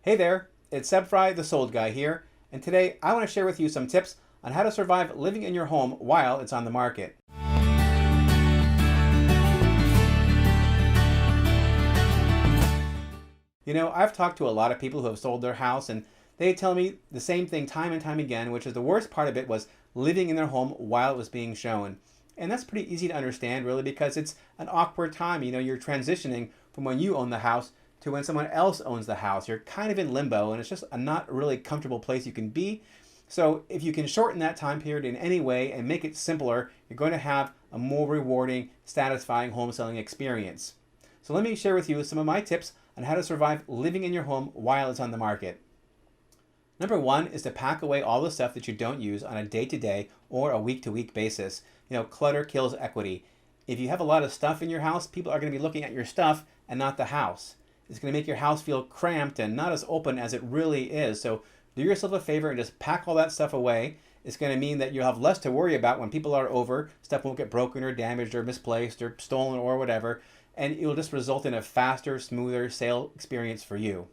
Hey there, it's Seb Frey, the Sold Guy here, and today I want to share with you some tips on how to survive living in your home while it's on the market. I've talked to a lot of people who have sold their house, and they tell me the same thing time and time again, which is the worst part of it was living in their home while it was being shown. And that's pretty easy to understand, really, because it's an awkward time. You're transitioning from when you own the house to when someone else owns the house. You're kind of in limbo, and it's just a not really comfortable place you can be. So if you can shorten that time period in any way and make it simpler, you're going to have a more rewarding, satisfying home selling experience. So let me share with you some of my tips on how to survive living in your home while it's on the market. Number one is to pack away all the stuff that you don't use on a day-to-day or a week-to-week basis. Clutter kills equity. If you have a lot of stuff in your house, people are going to be looking at your stuff and not the house. It's going to make your house feel cramped and not as open as it really is. So do yourself a favor and just pack all that stuff away. It's going to mean that you'll have less to worry about when people are over. Stuff won't get broken or damaged or misplaced or stolen or whatever. And it will just result in a faster, smoother sale experience for you.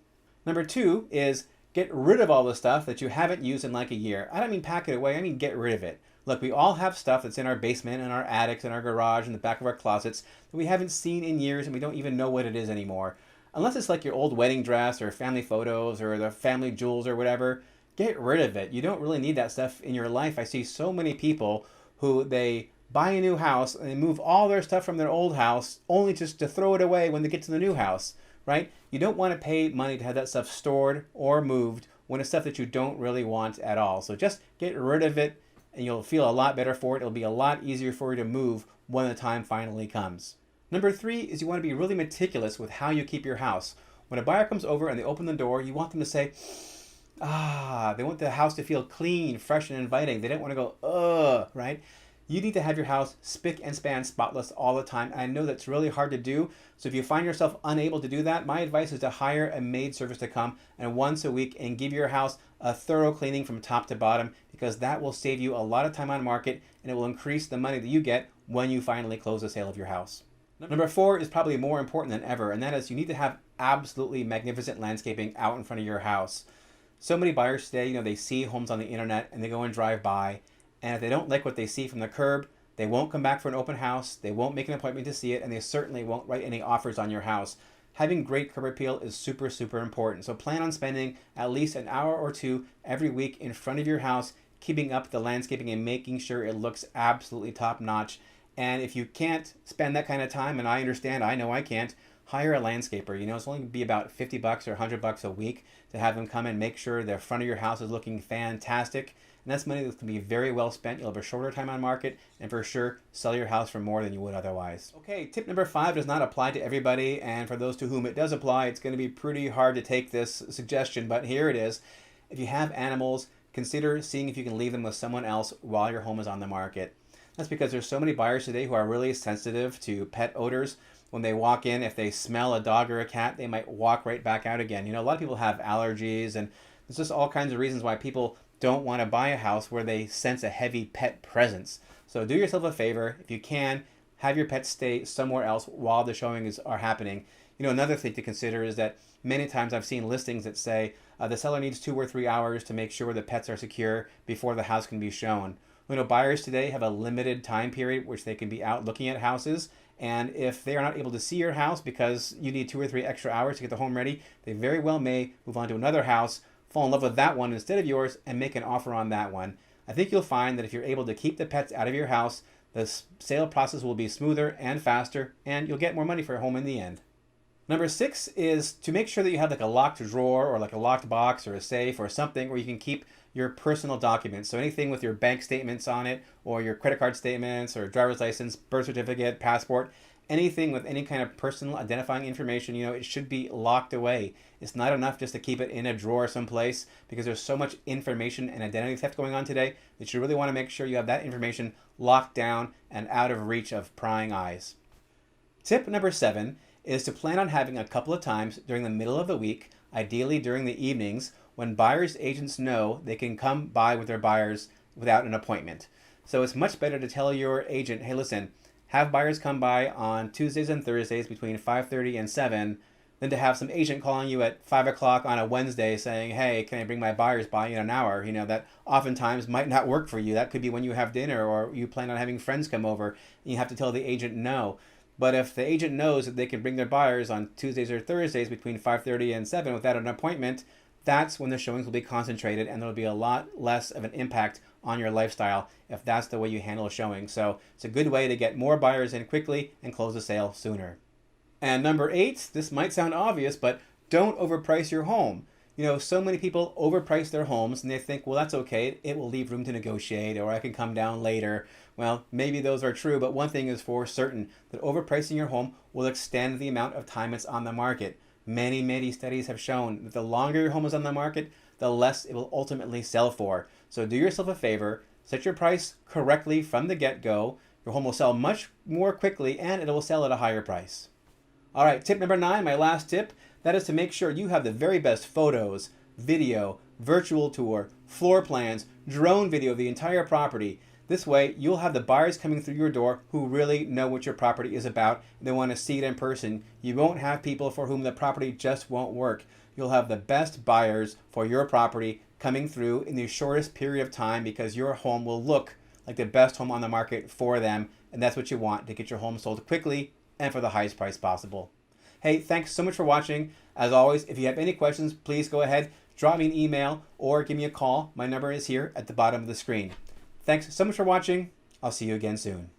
Number two is get rid of all the stuff that you haven't used in like a year. I don't mean pack it away, I mean get rid of it. Look, we all have stuff that's in our basement, in our attics, in our garage, in the back of our closets that we haven't seen in years and we don't even know what it is anymore. Unless it's like your old wedding dress or family photos or the family jewels or whatever, get rid of it. You don't really need that stuff in your life. I see so many people who they buy a new house and they move all their stuff from their old house only just to throw it away when they get to the new house, right? You don't want to pay money to have that stuff stored or moved when it's stuff that you don't really want at all. So just get rid of it and you'll feel a lot better for it. It'll be a lot easier for you to move when the time finally comes. Number three is you want to be really meticulous with how you keep your house. When a buyer comes over and they open the door, you want them to say, they want the house to feel clean, fresh, and inviting. They don't want to go, ugh, right? You need to have your house spick and span spotless all the time. And I know that's really hard to do. So if you find yourself unable to do that, my advice is to hire a maid service to come and once a week and give your house a thorough cleaning from top to bottom, because that will save you a lot of time on market and it will increase the money that you get when you finally close the sale of your house. Number four is probably more important than ever, and that is you need to have absolutely magnificent landscaping out in front of your house. So many buyers today, they see homes on the internet and they go and drive by, and if they don't like what they see from the curb, they won't come back for an open house, they won't make an appointment to see it, and they certainly won't write any offers on your house. Having great curb appeal is super, super important. So plan on spending at least an hour or two every week in front of your house, keeping up the landscaping and making sure it looks absolutely top notch. And if you can't spend that kind of time, and I understand, I know I can't, hire a landscaper. It's only going to be about $50 or $100 a week to have them come and make sure the front of your house is looking fantastic. And that's money that can be very well spent. You'll have a shorter time on market and for sure sell your house for more than you would otherwise. Okay, tip number five does not apply to everybody. And for those to whom it does apply, it's going to be pretty hard to take this suggestion, but here it is. If you have animals, consider seeing if you can leave them with someone else while your home is on the market. That's because there's so many buyers today who are really sensitive to pet odors. When they walk in, if they smell a dog or a cat, they might walk right back out again. A lot of people have allergies, and there's just all kinds of reasons why people don't want to buy a house where they sense a heavy pet presence. So do yourself a favor. If you can, have your pet stay somewhere else while the showings are happening. Another thing to consider is that many times I've seen listings that say the seller needs 2 or 3 hours to make sure the pets are secure before the house can be shown. Buyers today have a limited time period which they can be out looking at houses, and if they are not able to see your house because you need 2 or 3 extra hours to get the home ready, they very well may move on to another house, fall in love with that one instead of yours, and make an offer on that one. I think you'll find that if you're able to keep the pets out of your house, the sale process will be smoother and faster, and you'll get more money for your home in the end. Number six is to make sure that you have like a locked drawer or like a locked box or a safe or something where you can keep your personal documents. So anything with your bank statements on it or your credit card statements or driver's license, birth certificate, passport, anything with any kind of personal identifying information, it should be locked away. It's not enough just to keep it in a drawer someplace, because there's so much information and identity theft going on today that you really want to make sure you have that information locked down and out of reach of prying eyes. Tip number 7 is to plan on having a couple of times during the middle of the week, ideally during the evenings, when buyers' agents know they can come by with their buyers without an appointment. So it's much better to tell your agent, hey, listen, have buyers come by on Tuesdays and Thursdays between 5:30 and 7 than to have some agent calling you at 5 o'clock on a Wednesday saying, hey, can I bring my buyers by in an hour? That oftentimes might not work for you. That could be when you have dinner or you plan on having friends come over and you have to tell the agent no. But if the agent knows that they can bring their buyers on Tuesdays or Thursdays between 5:30 and 7 without an appointment, that's when the showings will be concentrated and there'll be a lot less of an impact on your lifestyle if that's the way you handle a showing. So it's a good way to get more buyers in quickly and close the sale sooner. And number 8, this might sound obvious, but don't overprice your home. So many people overprice their homes and they think, well, that's okay. It will leave room to negotiate or I can come down later. Well, maybe those are true, but one thing is for certain, that overpricing your home will extend the amount of time it's on the market. Many, many studies have shown that the longer your home is on the market, the less it will ultimately sell for. So do yourself a favor, set your price correctly from the get-go. Your home will sell much more quickly and it will sell at a higher price. All right, tip number 9, my last tip, that is to make sure you have the very best photos, video, virtual tour, floor plans, drone video of the entire property. This way, you'll have the buyers coming through your door who really know what your property is about and they want to see it in person. You won't have people for whom the property just won't work. You'll have the best buyers for your property coming through in the shortest period of time because your home will look like the best home on the market for them, and that's what you want to get your home sold quickly and for the highest price possible. Hey, thanks so much for watching. As always, if you have any questions, please go ahead, drop me an email or give me a call. My number is here at the bottom of the screen. Thanks so much for watching. I'll see you again soon.